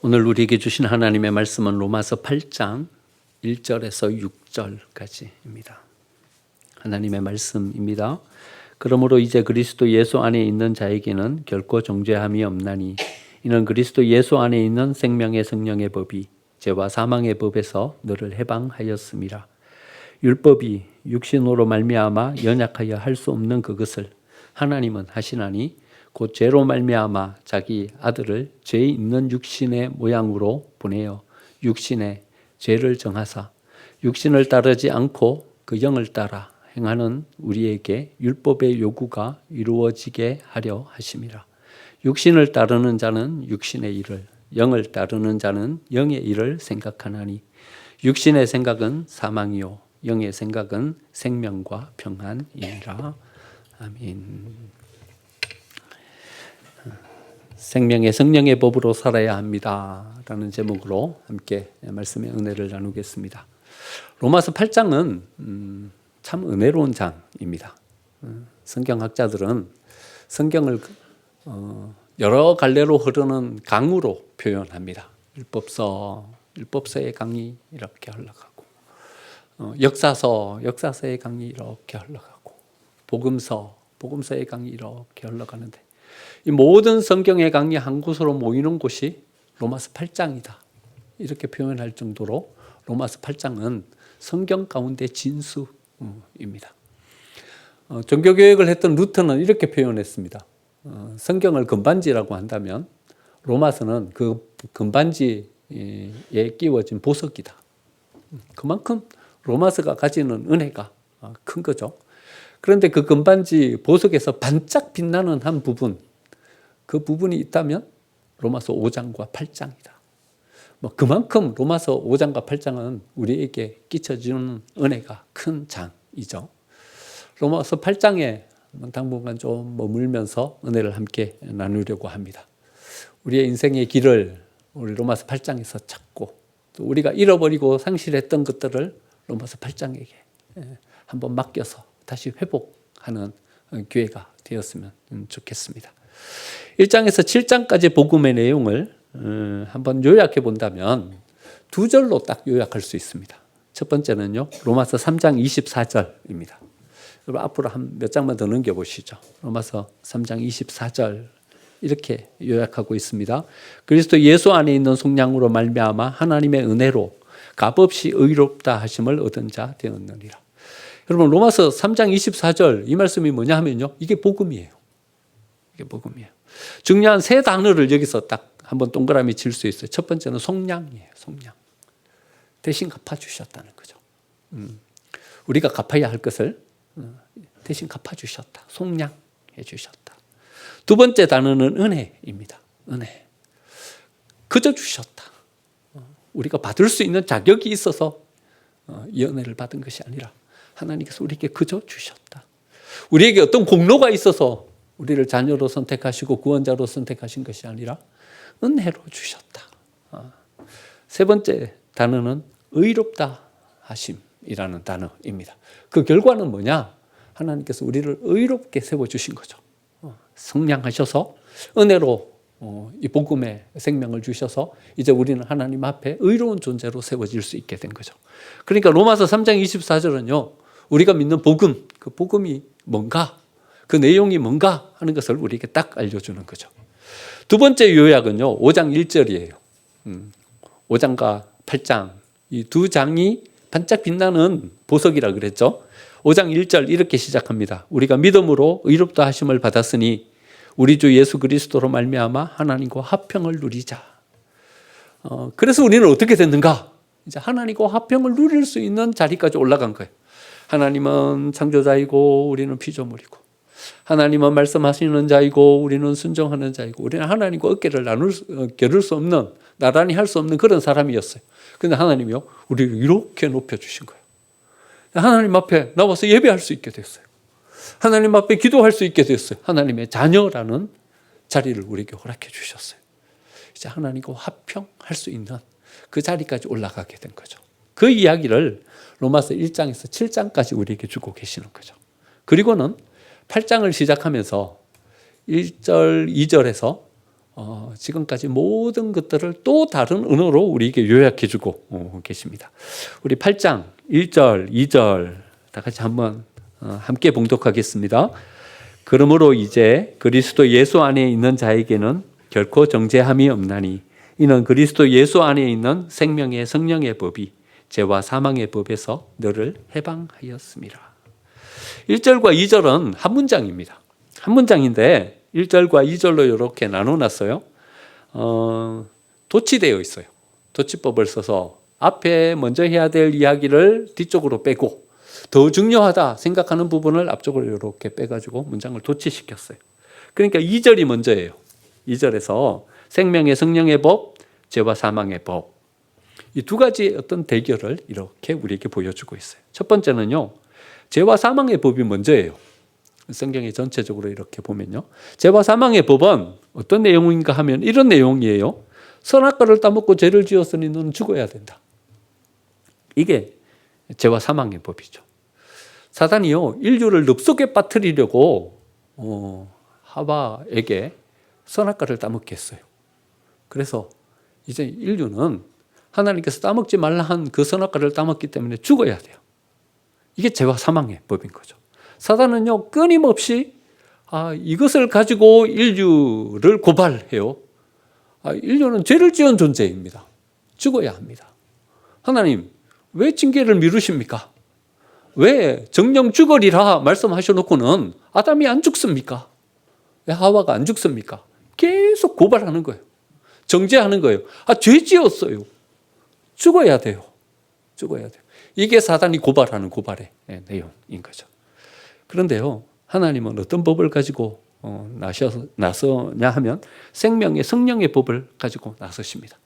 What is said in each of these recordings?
오늘 우리에게 주신 하나님의 말씀은 로마서 8장 1절에서 6절까지입니다. 하나님의 말씀입니다. 그러므로 이제 그리스도 예수 안에 있는 자에게는 결코 정죄함이 없나니 이는 그리스도 예수 안에 있는 생명의 성령의 법이 죄와 사망의 법에서 너를 해방하였음이라. 율법이 육신으로 말미암아 연약하여 할 수 없는 그것을 하나님은 하시나니 곧 죄로 말미암아 자기 아들을 죄 있는 육신의 모양으로 보내어 육신의 죄를 정하사 육신을 따르지 않고 그 영을 따라 행하는 우리에게 율법의 요구가 이루어지게 하려 하심이라. 육신을 따르는 자는 육신의 일을, 영을 따르는 자는 영의 일을 생각하나니 육신의 생각은 사망이요 영의 생각은 생명과 평안이니라. 아멘. 생명의 성령의 법으로 살아야 합니다 라는 제목으로 함께 말씀의 은혜를 나누겠습니다. 로마서 8장은 참 은혜로운 장입니다. 성경학자들은 성경을 여러 갈래로 흐르는 강으로 표현합니다. 율법서의 강이 이렇게 흘러가고 역사서의 강이 이렇게 흘러가고 복음서의 강이 이렇게 흘러가는데 이 모든 성경의 강이 한 곳으로 모이는 곳이 로마서 8장이다. 이렇게 표현할 정도로 로마서 8장은 성경 가운데 진수입니다. 종교개혁을 했던 루터는 이렇게 표현했습니다. 성경을 금반지라고 한다면 로마서는 그 금반지에 끼워진 보석이다. 그만큼 로마서가 가지는 은혜가 큰 거죠. 그런데 그 금반지 보석에서 반짝 빛나는 한 부분, 그 부분이 있다면 로마서 5장과 8장이다. 그만큼 로마서 5장과 8장은 우리에게 끼쳐주는 은혜가 큰 장이죠. 로마서 8장에 당분간 좀 머물면서 은혜를 함께 나누려고 합니다. 우리의 인생의 길을 우리 로마서 8장에서 찾고 또 우리가 잃어버리고 상실했던 것들을 로마서 8장에게 한번 맡겨서 다시 회복하는 기회가 되었으면 좋겠습니다. 1장에서 7장까지 복음의 내용을 한번 요약해 본다면 두 절로 딱 요약할 수 있습니다. 첫 번째는요, 로마서 3장 24절입니다. 여러분 앞으로 한 몇 장만 더 넘겨보시죠. 로마서 3장 24절 이렇게 요약하고 있습니다. 그리스도 예수 안에 있는 속량으로 말미암아 하나님의 은혜로 값없이 의롭다 하심을 얻은 자 되었느니라. 여러분 로마서 3장 24절 이 말씀이 뭐냐 하면요, 이게 복음이에요. 이게 복음이에요. 중요한 세 단어를 여기서 딱 한번 동그라미 칠 수 있어요. 첫 번째는 속량이에요. 속량. 대신 갚아주셨다는 거죠. 우리가 갚아야 할 것을 대신 갚아주셨다. 속량해 주셨다. 두 번째 단어는 은혜입니다. 은혜. 그저 주셨다. 우리가 받을 수 있는 자격이 있어서 이 은혜를 받은 것이 아니라 하나님께서 우리에게 그저 주셨다. 우리에게 어떤 공로가 있어서 우리를 자녀로 선택하시고 구원자로 선택하신 것이 아니라 은혜로 주셨다. 세 번째 단어는 의롭다 하심이라는 단어입니다. 그 결과는 뭐냐? 하나님께서 우리를 의롭게 세워주신 거죠. 성량하셔서 은혜로 이 복음의 생명을 주셔서 이제 우리는 하나님 앞에 의로운 존재로 세워질 수 있게 된 거죠. 그러니까 로마서 3장 24절은요, 우리가 믿는 복음, 그 복음이 뭔가, 그 내용이 뭔가 하는 것을 우리에게 딱 알려주는 거죠. 두 번째 요약은요, 5장 1절이에요. 5장과 8장, 이 두 장이 반짝 빛나는 보석이라 그랬죠. 5장 1절 이렇게 시작합니다. 우리가 믿음으로 의롭다 하심을 받았으니 우리 주 예수 그리스도로 말미암아 하나님과 화평을 누리자. 그래서 우리는 어떻게 됐는가? 이제 하나님과 화평을 누릴 수 있는 자리까지 올라간 거예요. 하나님은 창조자이고 우리는 피조물이고, 하나님은 말씀하시는 자이고 우리는 순종하는 자이고, 우리는 하나님과 어깨를 겨룰 수 없는, 나란히 할 수 없는 그런 사람이었어요. 그런데 하나님이요, 우리를 이렇게 높여주신 거예요. 하나님 앞에 나와서 예배할 수 있게 됐어요. 하나님 앞에 기도할 수 있게 됐어요. 하나님의 자녀라는 자리를 우리에게 허락해 주셨어요. 이제 하나님과 화평할 수 있는 그 자리까지 올라가게 된 거죠. 그 이야기를 로마서 1장에서 7장까지 우리에게 주고 계시는 거죠. 그리고는 8장을 시작하면서 1절, 2절에서 지금까지 모든 것들을 또 다른 언어로 우리에게 요약해 주고 계십니다. 우리 8장 1절, 2절 다 같이 한번 함께 봉독하겠습니다. 그러므로 이제 그리스도 예수 안에 있는 자에게는 결코 정죄함이 없나니 이는 그리스도 예수 안에 있는 생명의 성령의 법이 죄와 사망의 법에서 너를 해방하였습니다. 1절과 2절은 한 문장입니다. 한 문장인데 1절과 2절로 이렇게 나눠놨어요. 도치되어 있어요. 도치법을 써서 앞에 먼저 해야 될 이야기를 뒤쪽으로 빼고 더 중요하다 생각하는 부분을 앞쪽으로 이렇게 빼가지고 문장을 도치시켰어요. 그러니까 2절이 먼저예요. 2절에서 생명의 성령의 법, 죄와 사망의 법, 이 두 가지 어떤 대결을 이렇게 우리에게 보여주고 있어요. 첫 번째는요, 죄와 사망의 법이 먼저예요. 성경이 전체적으로 이렇게 보면요, 죄와 사망의 법은 어떤 내용인가 하면 이런 내용이에요. 선악과를 따먹고 죄를 지었으니 너는 죽어야 된다. 이게 죄와 사망의 법이죠. 사단이요, 인류를 늪속에 빠뜨리려고 하와에게 선악과를 따먹게 했어요. 그래서 이제 인류는 하나님께서 따먹지 말라 한 그 선악과를 따먹기 때문에 죽어야 돼요. 이게 죄와 사망의 법인 거죠. 사단은요, 끊임없이 이것을 가지고 인류를 고발해요. 인류는 죄를 지은 존재입니다. 죽어야 합니다. 하나님, 왜 징계를 미루십니까? 왜 정령 죽으리라 말씀하셔놓고는 아담이 안 죽습니까? 왜 하와가 안 죽습니까? 계속 고발하는 거예요. 정죄하는 거예요. 죄 지었어요. 죽어야 돼요. 죽어야 돼요. 이게 사단이 고발하는 고발의 내용인 거죠. 그런데요, 하나님은 어떤 법을 가지고 나서냐 하면 생명의 성령의 법을 가지고 나서십니다.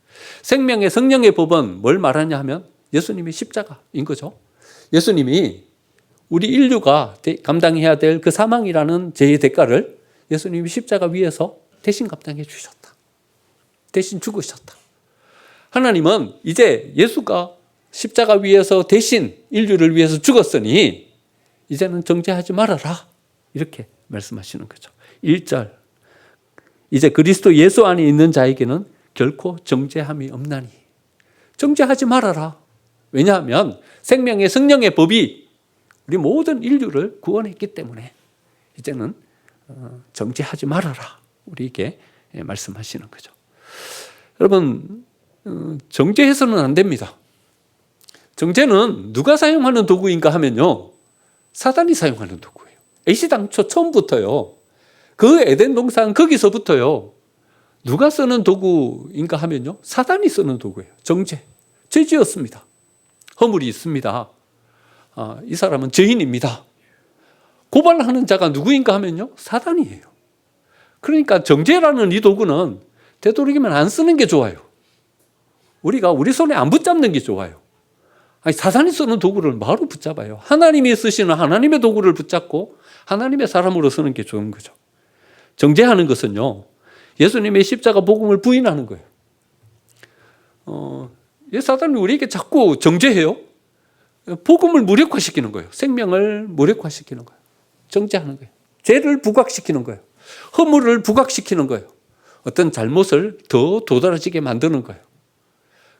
생명의 성령의 법은 뭘 말하냐 하면 예수님의 십자가인 거죠. 예수님이 우리 인류가 감당해야 될 그 사망이라는 죄의 대가를 예수님이 십자가 위에서 대신 감당해 주셨다. 대신 죽으셨다. 하나님은 이제 예수가 십자가 위에서 대신 인류를 위해서 죽었으니 이제는 정죄하지 말아라. 이렇게 말씀하시는 거죠. 1절. 이제 그리스도 예수 안에 있는 자에게는 결코 정죄함이 없나니. 정죄하지 말아라. 왜냐하면 생명의 성령의 법이 우리 모든 인류를 구원했기 때문에 이제는 정죄하지 말아라. 우리에게 말씀하시는 거죠. 여러분, 정죄해서는 안 됩니다. 정죄는 누가 사용하는 도구인가 하면요, 사단이 사용하는 도구예요. 애시당초 처음부터요. 그 에덴 동산 거기서부터요. 누가 쓰는 도구인가 하면요, 사단이 쓰는 도구예요. 정죄. 죄 지었습니다. 허물이 있습니다. 이 사람은 죄인입니다. 고발하는 자가 누구인가 하면요, 사단이에요. 그러니까 정죄라는 이 도구는 되도록이면 안 쓰는 게 좋아요. 우리가 우리 손에 안 붙잡는 게 좋아요. 사단이 쓰는 도구를 바로 붙잡아요. 하나님이 쓰시는 하나님의 도구를 붙잡고 하나님의 사람으로 쓰는 게 좋은 거죠. 정죄하는 것은요, 예수님의 십자가 복음을 부인하는 거예요. 사단이 우리에게 자꾸 정죄해요. 복음을 무력화시키는 거예요. 생명을 무력화시키는 거예요. 정죄하는 거예요. 죄를 부각시키는 거예요. 허물을 부각시키는 거예요. 어떤 잘못을 더 도드라지게 만드는 거예요.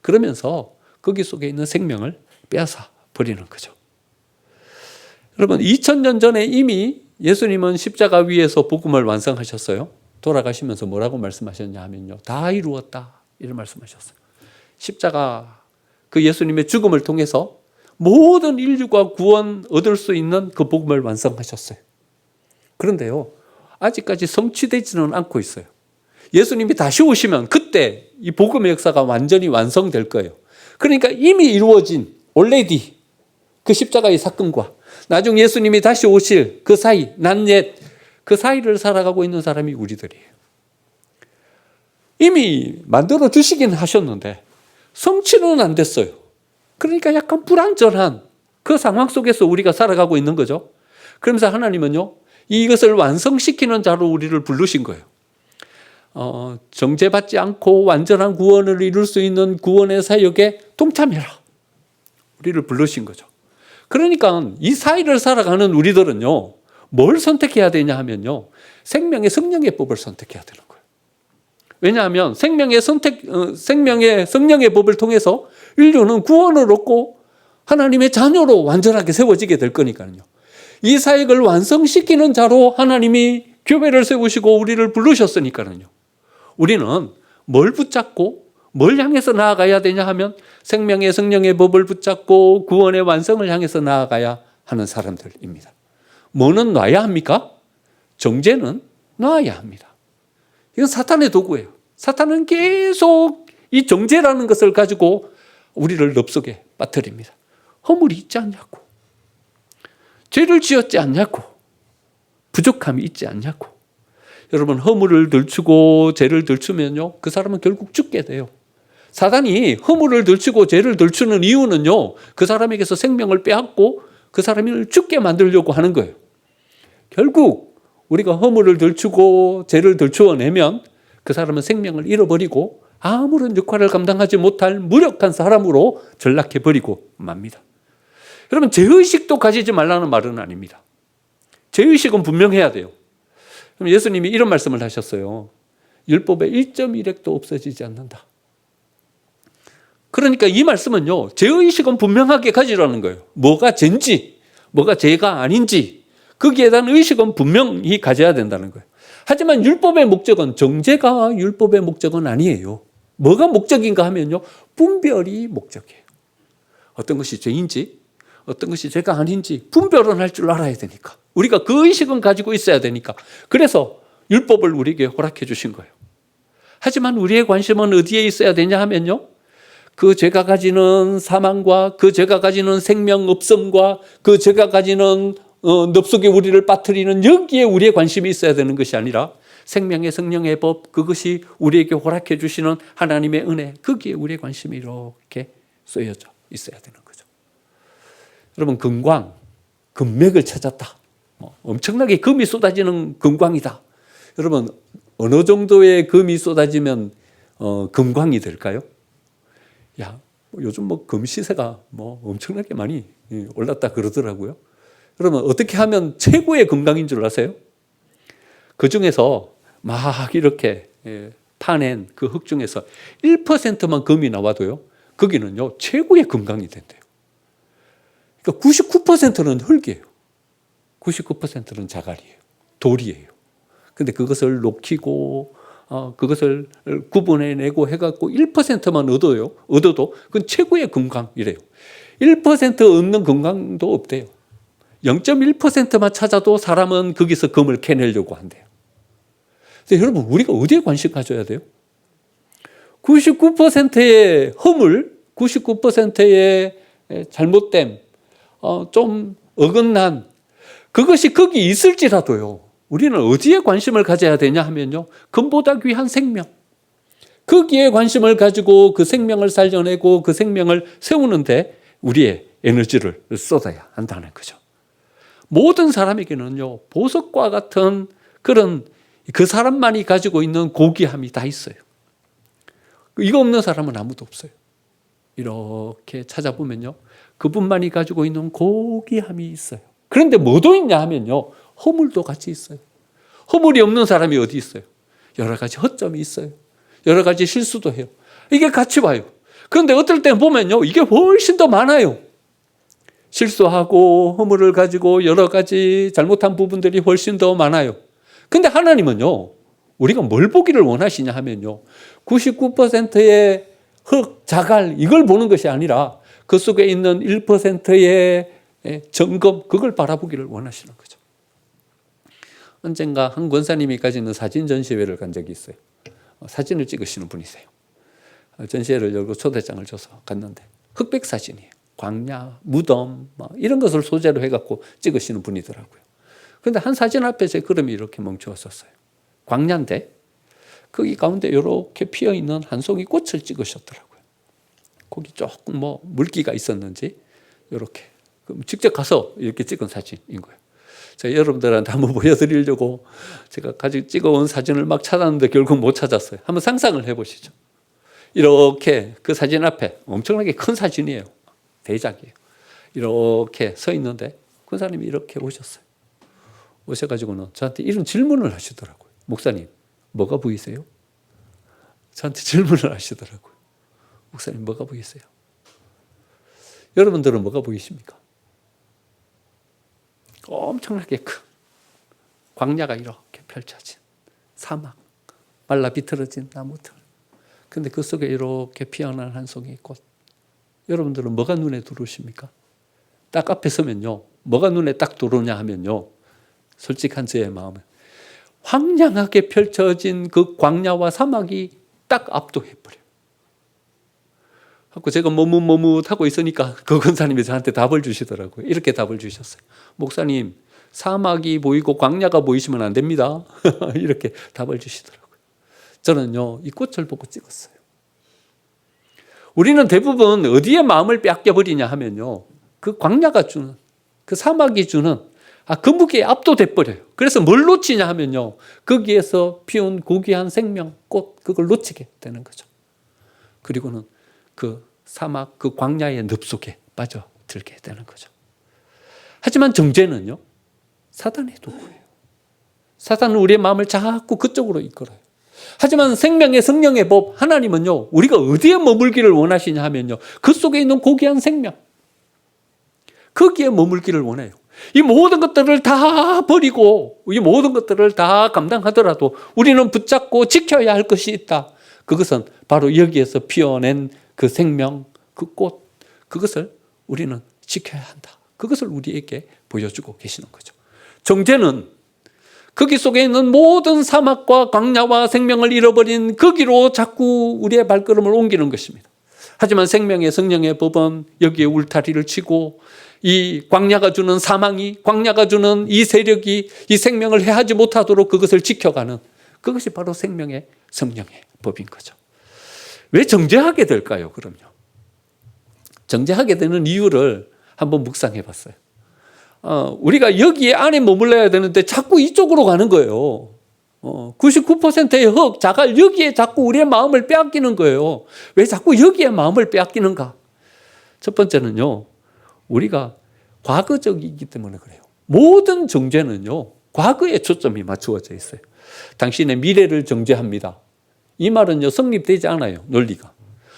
그러면서 거기 속에 있는 생명을 빼앗아 버리는 거죠. 여러분, 2000년 전에 이미 예수님은 십자가 위에서 복음을 완성하셨어요. 돌아가시면서 뭐라고 말씀하셨냐 하면요, 다 이루었다. 이런 말씀하셨어요. 십자가 그 예수님의 죽음을 통해서 모든 인류가 구원 얻을 수 있는 그 복음을 완성하셨어요. 그런데요, 아직까지 성취되지는 않고 있어요. 예수님이 다시 오시면 그때 이 복음의 역사가 완전히 완성될 거예요. 그러니까 이미 이루어진 already 그 십자가의 사건과 나중 예수님이 다시 오실 그 사이, 난옛 그 사이를 살아가고 있는 사람이 우리들이에요. 이미 만들어 주시긴 하셨는데 성취는 안 됐어요. 그러니까 약간 불완전한 그 상황 속에서 우리가 살아가고 있는 거죠. 그러면서 하나님은요, 이것을 완성시키는 자로 우리를 부르신 거예요. 정죄받지 않고 완전한 구원을 이룰 수 있는 구원의 사역에 동참해라. 우리를 부르신 거죠. 그러니까 이 사이를 살아가는 우리들은요, 뭘 선택해야 되냐 하면요, 생명의 성령의 법을 선택해야 되는 거예요. 왜냐하면 생명의 성령의 법을 통해서 인류는 구원을 얻고 하나님의 자녀로 완전하게 세워지게 될 거니까요. 이 사역을 완성시키는 자로 하나님이 교회를 세우시고 우리를 부르셨으니까요. 우리는 뭘 붙잡고 뭘 향해서 나아가야 되냐 하면 생명의 성령의 법을 붙잡고 구원의 완성을 향해서 나아가야 하는 사람들입니다. 뭐는 놔야 합니까? 정죄는 놔야 합니다. 이건 사탄의 도구예요. 사탄은 계속 이 정죄라는 것을 가지고 우리를 릅속에 빠뜨립니다. 허물이 있지 않냐고, 죄를 지었지 않냐고, 부족함이 있지 않냐고. 여러분, 허물을 들추고 죄를 들추면요, 그 사람은 결국 죽게 돼요. 사단이 허물을 들추고 죄를 들추는 이유는요, 그 사람에게서 생명을 빼앗고 그 사람을 죽게 만들려고 하는 거예요. 결국 우리가 허물을 들추고 죄를 들추어내면 그 사람은 생명을 잃어버리고 아무런 역할을 감당하지 못할 무력한 사람으로 전락해버리고 맙니다. 여러분, 죄의식도 가지지 말라는 말은 아닙니다. 죄의식은 분명해야 돼요. 예수님이 이런 말씀을 하셨어요. 율법의 1.1획도 없어지지 않는다. 그러니까 이 말씀은요, 죄의식은 분명하게 가지라는 거예요. 뭐가 죄인지, 뭐가 죄가 아닌지, 거기에 대한 의식은 분명히 가져야 된다는 거예요. 하지만 율법의 목적은, 정죄가 율법의 목적은 아니에요. 뭐가 목적인가 하면요, 분별이 목적이에요. 어떤 것이 죄인지, 어떤 것이 죄가 아닌지 분별은 할 줄 알아야 되니까. 우리가 그 의식은 가지고 있어야 되니까. 그래서 율법을 우리에게 허락해 주신 거예요. 하지만 우리의 관심은 어디에 있어야 되냐 하면요, 그 죄가 가지는 사망과 그 죄가 가지는 생명 없음과 그 죄가 가지는 늪속에 우리를 빠뜨리는 여기에 우리의 관심이 있어야 되는 것이 아니라 생명의 성령의 법, 그것이 우리에게 허락해 주시는 하나님의 은혜, 거기에 우리의 관심이 이렇게 쏘여져 있어야 되는 거죠. 여러분, 금맥을 찾았다. 엄청나게 금이 쏟아지는 금광이다. 여러분, 어느 정도의 금이 쏟아지면 금광이 될까요? 요즘 금 시세가 엄청나게 많이 올랐다 그러더라고요. 여러분, 어떻게 하면 최고의 금광인 줄 아세요? 그 중에서 막 이렇게 파낸 그 흙 중에서 1%만 금이 나와도요, 거기는요, 최고의 금광이 된대요. 그러니까 99%는 흙이에요. 99%는 자갈이에요. 돌이에요. 근데 그것을 녹이고 그것을 구분해내고 해갖고 1%만 얻어도 그건 최고의 금광이래요. 1% 얻는 금광도 없대요. 0.1%만 찾아도 사람은 거기서 금을 캐내려고 한대요. 그래서 여러분, 우리가 어디에 관심 가져야 돼요? 99%의 허물, 99%의 잘못됨, 좀 어긋난 그것이 거기 있을지라도요, 우리는 어디에 관심을 가져야 되냐 하면요, 금보다 귀한 생명, 거기에 관심을 가지고 그 생명을 살려내고 그 생명을 세우는데 우리의 에너지를 쏟아야 한다는 거죠. 모든 사람에게는요, 보석과 같은 그런 그 사람만이 가지고 있는 고귀함이 다 있어요. 이거 없는 사람은 아무도 없어요. 이렇게 찾아보면요, 그분만이 가지고 있는 고귀함이 있어요. 그런데 뭐도 있냐 하면요, 허물도 같이 있어요. 허물이 없는 사람이 어디 있어요? 여러 가지 허점이 있어요. 여러 가지 실수도 해요. 이게 같이 와요. 그런데 어떨 때 보면요, 이게 훨씬 더 많아요. 실수하고 허물을 가지고 여러 가지 잘못한 부분들이 훨씬 더 많아요. 근데 하나님은요, 우리가 뭘 보기를 원하시냐 하면요, 99%의 흙, 자갈, 이걸 보는 것이 아니라 그 속에 있는 1%의 점검, 그걸 바라보기를 원하시는 거죠. 언젠가 한 권사님이 가지는 사진 전시회를 간 적이 있어요. 사진을 찍으시는 분이세요. 전시회를 열고 초대장을 줘서 갔는데 흑백 사진이에요. 광야, 무덤 이런 것을 소재로 해갖고 찍으시는 분이더라고요. 그런데 한 사진 앞에 제 걸음이 이렇게 멈추었었어요. 광야인데 거기 가운데 이렇게 피어있는 한 송이 꽃을 찍으셨더라고요. 거기 조금 물기가 있었는지 이렇게 직접 가서 이렇게 찍은 사진인 거예요. 제가 여러분들한테 한번 보여드리려고 제가 가지고 찍어온 사진을 막 찾았는데 결국 못 찾았어요. 한번 상상을 해보시죠. 이렇게 그 사진 앞에 엄청나게 큰 사진이에요. 대작이에요. 이렇게 서 있는데 그 사람이 이렇게 오셨어요. 오셔가지고는 저한테 이런 질문을 하시더라고요. 목사님, 뭐가 보이세요? 저한테 질문을 하시더라고요. 목사님 뭐가 보이세요? 여러분들은 뭐가 보이십니까? 엄청나게 큰 광야가 이렇게 펼쳐진 사막, 말라 비틀어진 나무들. 근데 그 속에 이렇게 피어난 한 송이 꽃. 여러분들은 뭐가 눈에 들어오십니까? 딱 앞에 서면요, 뭐가 눈에 딱 들어오냐 하면요, 솔직한 저의 마음은 황량하게 펼쳐진 그 광야와 사막이 딱 압도해버려요. 하고 제가 머뭇머뭇하고 있으니까 그 권사님이 저한테 답을 주시더라고요. 이렇게 답을 주셨어요. 목사님, 사막이 보이고 광야가 보이시면 안 됩니다. 이렇게 답을 주시더라고요. 저는요, 이 꽃을 보고 찍었어요. 우리는 대부분 어디에 마음을 뺏겨버리냐 하면요, 그 광야가 주는, 그 사막이 주는 그 무게에 압도돼 버려요. 그래서 뭘 놓치냐 하면요, 거기에서 피운 고귀한 생명, 꽃, 그걸 놓치게 되는 거죠. 그리고는 그 사막, 그 광야의 늪 속에 빠져들게 되는 거죠. 하지만 정죄는요, 사단의 도구예요. 사단은 우리의 마음을 자꾸 그쪽으로 이끌어요. 하지만 생명의 성령의 법, 하나님은요, 우리가 어디에 머물기를 원하시냐 하면요, 그 속에 있는 고귀한 생명, 거기에 머물기를 원해요. 이 모든 것들을 다 버리고, 이 모든 것들을 다 감당하더라도 우리는 붙잡고 지켜야 할 것이 있다. 그것은 바로 여기에서 피어낸 그 생명, 그 꽃, 그것을 우리는 지켜야 한다. 그것을 우리에게 보여주고 계시는 거죠. 정죄는 거기 속에 있는 모든 사막과 광야와 생명을 잃어버린 거기로 자꾸 우리의 발걸음을 옮기는 것입니다. 하지만 생명의 성령의 법은 여기에 울타리를 치고, 이 광야가 주는 사망이, 광야가 주는 이 세력이 이 생명을 해하지 못하도록 그것을 지켜가는, 그것이 바로 생명의 성령의 법인 거죠. 왜 정죄하게 될까요? 그럼요. 정죄하게 되는 이유를 한번 묵상해 봤어요. 우리가 여기에 안에 머물러야 되는데 자꾸 이쪽으로 가는 거예요. 99%의 흙, 자갈, 여기에 자꾸 우리의 마음을 빼앗기는 거예요. 왜 자꾸 여기에 마음을 빼앗기는가? 첫 번째는요, 우리가 과거적이기 때문에 그래요. 모든 정죄는요, 과거에 초점이 맞추어져 있어요. 당신의 미래를 정죄합니다. 이 말은요, 성립되지 않아요, 논리가.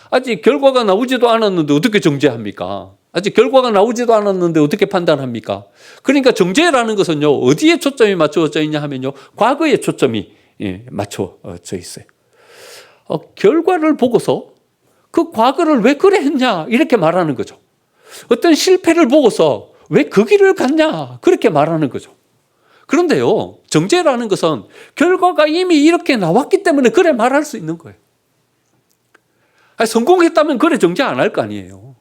아직 결과가 나오지도 않았는데 어떻게 정죄합니까? 아직 결과가 나오지도 않았는데 어떻게 판단합니까? 그러니까 정죄라는 것은요, 어디에 초점이 맞추어져 있냐 하면요, 과거에 초점이 맞춰져 있어요. 결과를 보고서 그 과거를 왜 그래 했냐, 이렇게 말하는 거죠. 어떤 실패를 보고서 왜 그 길을 갔냐, 그렇게 말하는 거죠. 그런데요, 정죄라는 것은 결과가 이미 이렇게 나왔기 때문에 그래 말할 수 있는 거예요. 성공했다면 그래 정죄 안 할 거 아니에요.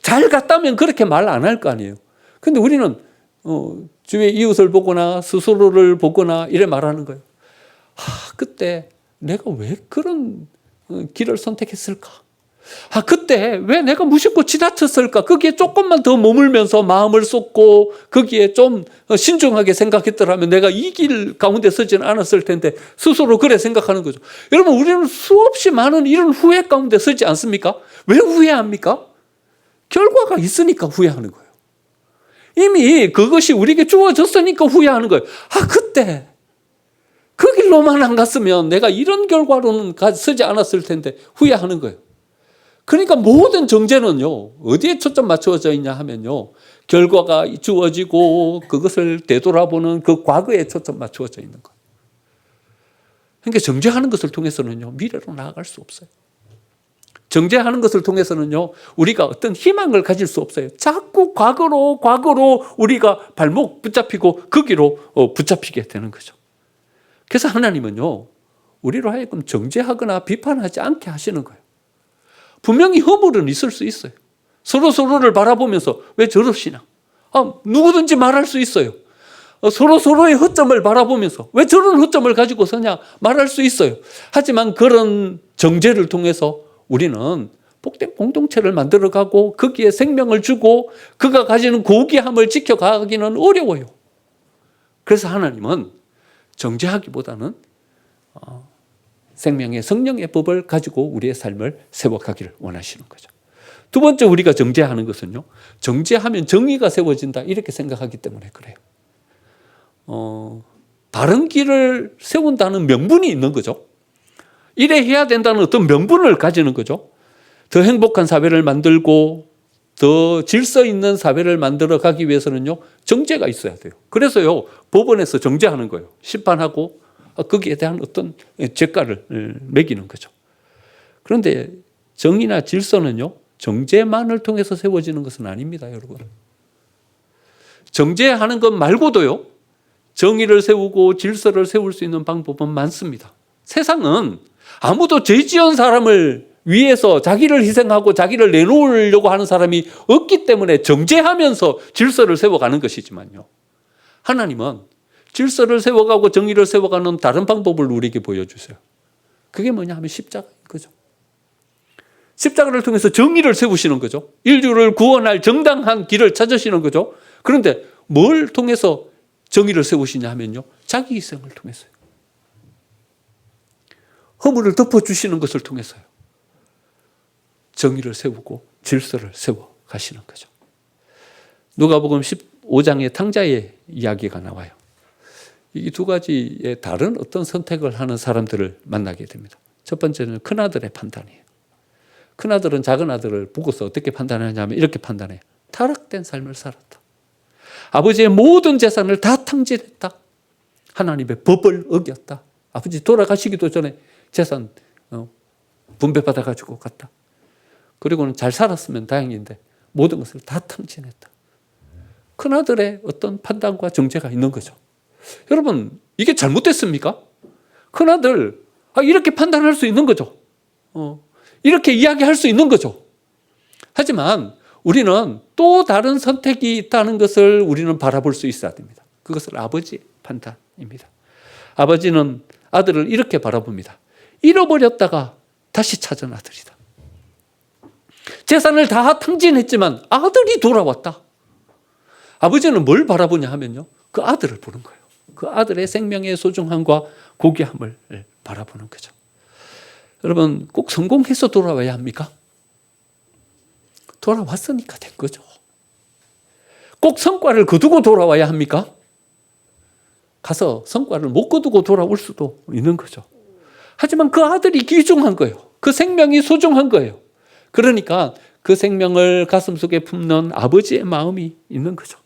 잘 갔다면 그렇게 말 안 할 거 아니에요. 근데 우리는 주위의 이웃을 보거나 스스로를 보거나 이래 말하는 거예요. 그때 내가 왜 그런 길을 선택했을까? 그때 왜 내가 무심코 지나쳤을까? 거기에 조금만 더 머물면서 마음을 쏟고 거기에 좀 신중하게 생각했더라면 내가 이 길 가운데 서지는 않았을 텐데, 스스로 그래 생각하는 거죠. 여러분, 우리는 수없이 많은 이런 후회 가운데 서지 않습니까? 왜 후회합니까? 결과가 있으니까 후회하는 거예요. 이미 그것이 우리에게 주어졌으니까 후회하는 거예요. 그때 그 길로만 안 갔으면 내가 이런 결과로는 서지 않았을 텐데 후회하는 거예요. 그러니까 모든 정죄는요, 어디에 초점 맞추어져 있냐 하면요, 결과가 주어지고 그것을 되돌아보는 그 과거에 초점 맞추어져 있는 거예요. 그러니까 정죄하는 것을 통해서는요, 미래로 나아갈 수 없어요. 정죄하는 것을 통해서는요, 우리가 어떤 희망을 가질 수 없어요. 자꾸 과거로 우리가 발목 붙잡히고 거기로 붙잡히게 되는 거죠. 그래서 하나님은요, 우리로 하여금 정죄하거나 비판하지 않게 하시는 거예요. 분명히 허물은 있을 수 있어요. 서로를 바라보면서 왜 저러시냐? 누구든지 말할 수 있어요. 서로의 허점을 바라보면서 왜 저런 허점을 가지고 서냐? 말할 수 있어요. 하지만 그런 정죄를 통해서 우리는 복된 공동체를 만들어가고 거기에 생명을 주고 그가 가지는 고귀함을 지켜가기는 어려워요. 그래서 하나님은 정죄하기보다는 생명의 성령의 법을 가지고 우리의 삶을 세워가기를 원하시는 거죠. 두 번째, 우리가 정죄하는 것은요, 정죄하면 정의가 세워진다, 이렇게 생각하기 때문에 그래요. 바른 길을 세운다는 명분이 있는 거죠. 이래 해야 된다는 어떤 명분을 가지는 거죠. 더 행복한 사회를 만들고 더 질서 있는 사회를 만들어 가기 위해서는요, 정죄가 있어야 돼요. 그래서요, 법원에서 정죄하는 거예요. 심판하고 거기에 대한 어떤 죄가를 매기는 거죠. 그런데 정의나 질서는요, 정죄만을 통해서 세워지는 것은 아닙니다, 여러분. 정죄하는 것 말고도요, 정의를 세우고 질서를 세울 수 있는 방법은 많습니다. 세상은 아무도 죄 지은 사람을 위해서 자기를 희생하고 자기를 내놓으려고 하는 사람이 없기 때문에 정죄하면서 질서를 세워가는 것이지만요, 하나님은 질서를 세워가고 정의를 세워가는 다른 방법을 우리에게 보여주세요. 그게 뭐냐 하면 십자가인 거죠. 십자가를 통해서 정의를 세우시는 거죠. 인류를 구원할 정당한 길을 찾으시는 거죠. 그런데 뭘 통해서 정의를 세우시냐 하면요, 자기 희생을 통해서요. 허물을 덮어주시는 것을 통해서요, 정의를 세우고 질서를 세워 가시는 거죠. 누가복음 15장의 탕자의 이야기가 나와요. 이 두 가지의 다른 어떤 선택을 하는 사람들을 만나게 됩니다. 첫 번째는 큰아들의 판단이에요. 큰아들은 작은아들을 보고서 어떻게 판단하냐면 이렇게 판단해요. 타락된 삶을 살았다. 아버지의 모든 재산을 다 탕진했다. 하나님의 법을 어겼다. 아버지 돌아가시기도 전에 재산 분배받아가지고 갔다. 그리고는 잘 살았으면 다행인데 모든 것을 다 탕진했다. 큰아들의 어떤 판단과 정죄가 있는 거죠. 여러분, 이게 잘못됐습니까? 큰아들, 이렇게 판단할 수 있는 거죠. 이렇게 이야기할 수 있는 거죠. 하지만 우리는 또 다른 선택이 있다는 것을 우리는 바라볼 수 있어야 됩니다. 그것을 아버지의 판단입니다. 아버지는 아들을 이렇게 바라봅니다. 잃어버렸다가 다시 찾은 아들이다. 재산을 다 탕진했지만 아들이 돌아왔다. 아버지는 뭘 바라보냐 하면요, 그 아들을 보는 거예요. 그 아들의 생명의 소중함과 고귀함을 바라보는 거죠. 여러분, 꼭 성공해서 돌아와야 합니까? 돌아왔으니까 된 거죠. 꼭 성과를 거두고 돌아와야 합니까? 가서 성과를 못 거두고 돌아올 수도 있는 거죠. 하지만 그 아들이 귀중한 거예요. 그 생명이 소중한 거예요. 그러니까 그 생명을 가슴속에 품는 아버지의 마음이 있는 거죠.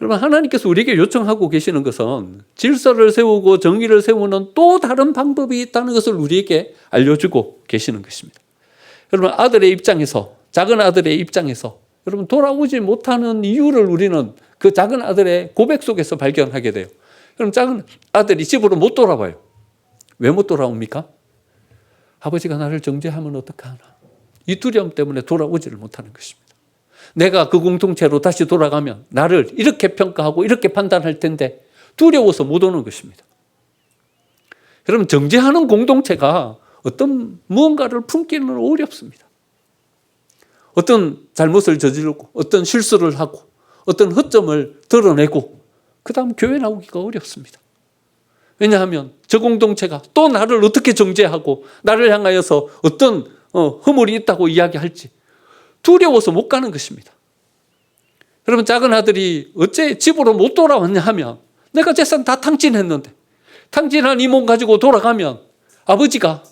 여러분, 하나님께서 우리에게 요청하고 계시는 것은 질서를 세우고 정의를 세우는 또 다른 방법이 있다는 것을 우리에게 알려주고 계시는 것입니다. 여러분, 아들의 입장에서, 작은 아들의 입장에서 여러분, 돌아오지 못하는 이유를 우리는 그 작은 아들의 고백 속에서 발견하게 돼요. 여러분, 작은 아들이 집으로 못 돌아와요. 왜 못 돌아옵니까? 아버지가 나를 정죄하면 어떡하나. 이 두려움 때문에 돌아오지를 못하는 것입니다. 내가 그 공동체로 다시 돌아가면 나를 이렇게 평가하고 이렇게 판단할 텐데 두려워서 못 오는 것입니다. 여러분, 정죄하는 공동체가 어떤 무언가를 품기는 어렵습니다. 어떤 잘못을 저지르고 어떤 실수를 하고 어떤 허점을 드러내고 그 다음 교회 나오기가 어렵습니다. 왜냐하면 저 공동체가 또 나를 어떻게 정죄하고 나를 향하여서 어떤 허물이 있다고 이야기할지 두려워서 못 가는 것입니다. 여러분, 작은 아들이 어째 집으로 못 돌아왔냐 하면 내가 재산 다 탕진했는데 탕진한 이 몸 가지고 돌아가면 아버지가,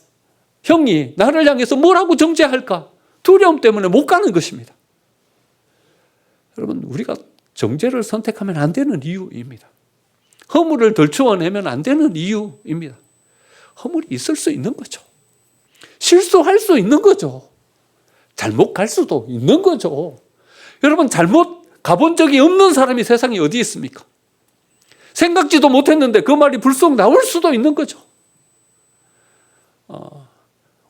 형이 나를 향해서 뭐라고 정죄할까 두려움 때문에 못 가는 것입니다. 여러분, 우리가 정죄를 선택하면 안 되는 이유입니다. 허물을 덜추어내면 안 되는 이유입니다. 허물이 있을 수 있는 거죠. 실수할 수 있는 거죠. 잘못 갈 수도 있는 거죠. 여러분, 잘못 가본 적이 없는 사람이 세상에 어디 있습니까? 생각지도 못했는데 그 말이 불쑥 나올 수도 있는 거죠.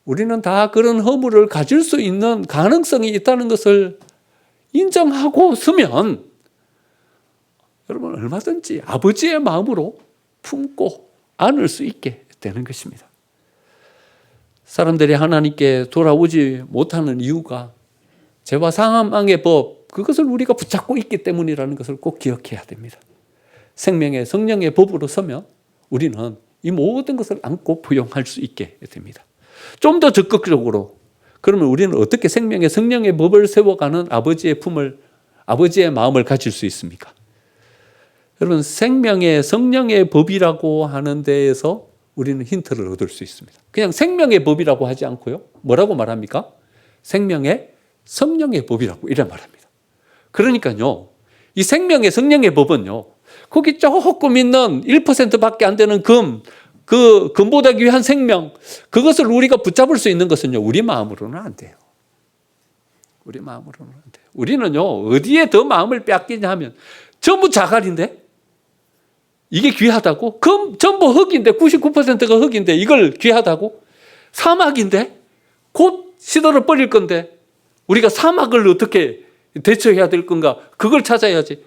우리는 다 그런 허물을 가질 수 있는 가능성이 있다는 것을 인정하고 서면 여러분, 얼마든지 아버지의 마음으로 품고 안을 수 있게 되는 것입니다. 사람들이 하나님께 돌아오지 못하는 이유가 죄와 사망의 법, 그것을 우리가 붙잡고 있기 때문이라는 것을 꼭 기억해야 됩니다. 생명의 성령의 법으로 서면 우리는 이 모든 것을 안고 부용할 수 있게 됩니다. 좀 더 적극적으로, 그러면 우리는 어떻게 생명의 성령의 법을 세워가는 아버지의 마음을 가질 수 있습니까? 여러분, 생명의 성령의 법이라고 하는 데에서 우리는 힌트를 얻을 수 있습니다. 그냥 생명의 법이라고 하지 않고요. 뭐라고 말합니까? 생명의 성령의 법이라고 이래 말합니다. 그러니까요, 이 생명의 성령의 법은요, 거기 조금 있는 1%밖에 안 되는 그 금보다 귀한 생명, 그것을 우리가 붙잡을 수 있는 것은요, 우리 마음으로는 안 돼요. 우리 마음으로는 안 돼요. 우리는요, 어디에 더 마음을 빼앗기냐 하면 전부 자갈인데, 이게 귀하다고? 전부 흙인데, 99%가 흙인데 이걸 귀하다고? 사막인데 곧 시들어 버릴 건데 우리가 사막을 어떻게 대처해야 될 건가? 그걸 찾아야지.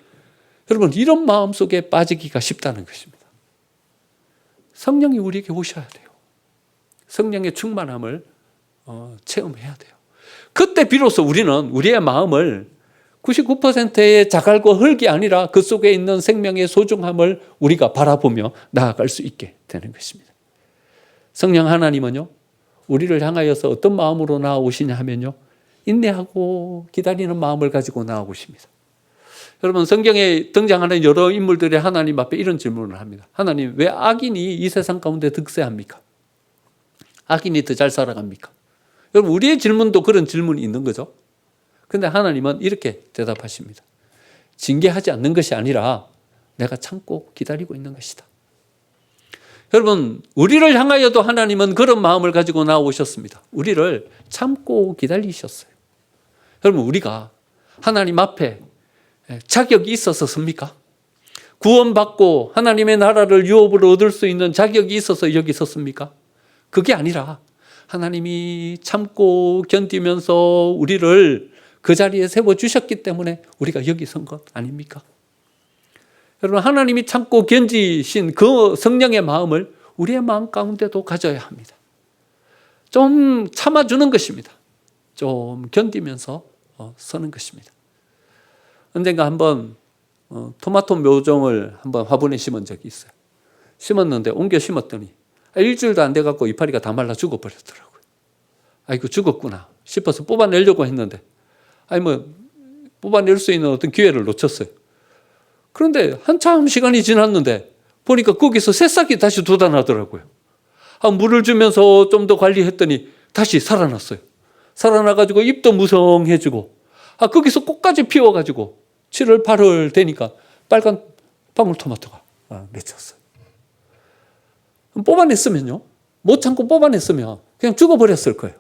여러분, 이런 마음 속에 빠지기가 쉽다는 것입니다. 성령이 우리에게 오셔야 돼요. 성령의 충만함을 체험해야 돼요. 그때 비로소 우리는 우리의 마음을 99%의 자갈과 흙이 아니라 그 속에 있는 생명의 소중함을 우리가 바라보며 나아갈 수 있게 되는 것입니다. 성령 하나님은요, 우리를 향하여서 어떤 마음으로 나아오시냐 하면요, 인내하고 기다리는 마음을 가지고 나아오십니다. 여러분, 성경에 등장하는 여러 인물들이 하나님 앞에 이런 질문을 합니다. 하나님, 왜 악인이 이 세상 가운데 득세합니까? 악인이 더 잘 살아갑니까? 여러분, 우리의 질문도 그런 질문이 있는 거죠. 그런데 하나님은 이렇게 대답하십니다. 징계하지 않는 것이 아니라 내가 참고 기다리고 있는 것이다. 여러분, 우리를 향하여도 하나님은 그런 마음을 가지고 나오셨습니다. 우리를 참고 기다리셨어요. 여러분, 우리가 하나님 앞에 자격이 있어서 섭니까? 구원받고 하나님의 나라를 유업으로 얻을 수 있는 자격이 있어서 여기 섰습니까? 그게 아니라 하나님이 참고 견디면서 우리를 그 자리에 세워주셨기 때문에 우리가 여기 선 것 아닙니까? 여러분, 하나님이 참고 견디신 그 성령의 마음을 우리의 마음 가운데도 가져야 합니다. 좀 참아주는 것입니다. 좀 견디면서 서는 것입니다. 언젠가 한번 토마토 묘종을 한번 화분에 심은 적이 있어요. 심었는데 옮겨 심었더니 일주일도 안 돼갖고 이파리가 다 말라 죽어버렸더라고요. 아이고, 죽었구나 싶어서 뽑아내려고 했는데 뽑아낼 수 있는 어떤 기회를 놓쳤어요. 그런데 한참 시간이 지났는데 보니까 거기서 새싹이 다시 돋아나더라고요. 물을 주면서 좀 더 관리했더니 다시 살아났어요. 살아나가지고 잎도 무성해지고 거기서 꽃까지 피워가지고 7월 8월 되니까 빨간 방울토마토가 맺혔어요. 뽑아냈으면요, 못 참고 뽑아냈으면 그냥 죽어버렸을 거예요.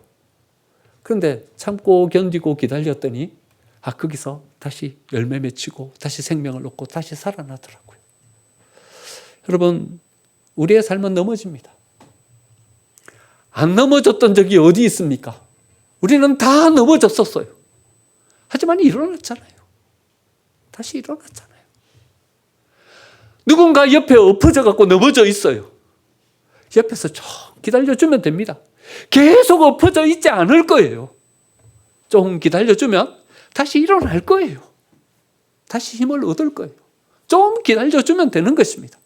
그런데 참고 견디고 기다렸더니 거기서 다시 열매 맺히고 다시 생명을 얻고 다시 살아나더라고요. 여러분, 우리의 삶은 넘어집니다. 안 넘어졌던 적이 어디 있습니까? 우리는 다 넘어졌었어요. 하지만 일어났잖아요. 다시 일어났잖아요. 누군가 옆에 엎어져 갖고 넘어져 있어요. 옆에서 좀 기다려주면 됩니다. 계속 엎어져 있지 않을 거예요. 좀 기다려주면 다시 일어날 거예요. 다시 힘을 얻을 거예요. 좀 기다려주면 되는 것입니다.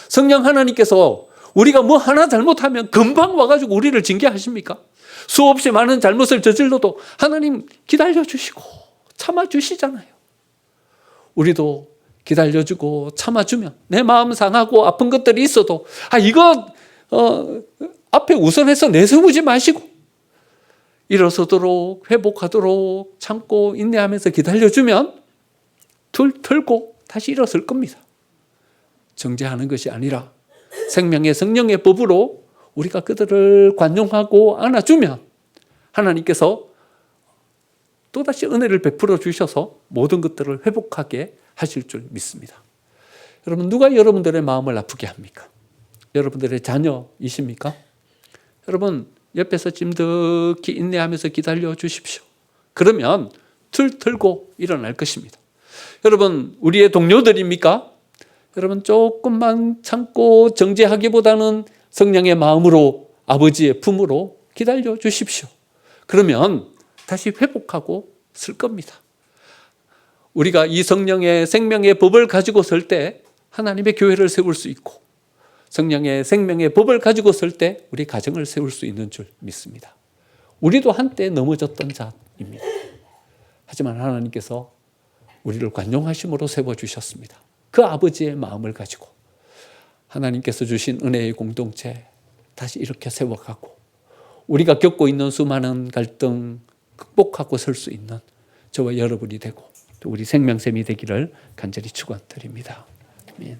성령 하나님께서 우리가 뭐 하나 잘못하면 금방 와가지고 우리를 징계하십니까? 수없이 많은 잘못을 저질러도 하나님 기다려주시고 참아주시잖아요. 우리도 기다려주고 참아주면 내 마음 상하고 아픈 것들이 있어도 이거 앞에 우선해서 내세우지 마시고 일어서도록 회복하도록 참고 인내하면서 기다려주면 털고 다시 일어설 겁니다. 정죄하는 것이 아니라 생명의 성령의 법으로 우리가 그들을 관용하고 안아주면 하나님께서 또다시 은혜를 베풀어 주셔서 모든 것들을 회복하게 하실 줄 믿습니다. 여러분, 누가 여러분들의 마음을 아프게 합니까? 여러분들의 자녀이십니까? 여러분, 옆에서 찜득히 인내하면서 기다려 주십시오. 그러면 털고 일어날 것입니다. 여러분, 우리의 동료들입니까? 여러분, 조금만 참고 정죄하기보다는 성령의 마음으로 아버지의 품으로 기다려 주십시오. 그러면 다시 회복하고 쓸 겁니다. 우리가 이 성령의 생명의 법을 가지고 설 때 하나님의 교회를 세울 수 있고 성령의 생명의 법을 가지고 설 때 우리 가정을 세울 수 있는 줄 믿습니다. 우리도 한때 넘어졌던 자입니다. 하지만 하나님께서 우리를 관용하심으로 세워주셨습니다. 그 아버지의 마음을 가지고 하나님께서 주신 은혜의 공동체, 다시 일으켜 세워가고 우리가 겪고 있는 수많은 갈등 극복하고 설 수 있는 저와 여러분이 되고 또 우리 생명샘이 되기를 간절히 축원드립니다. 아멘.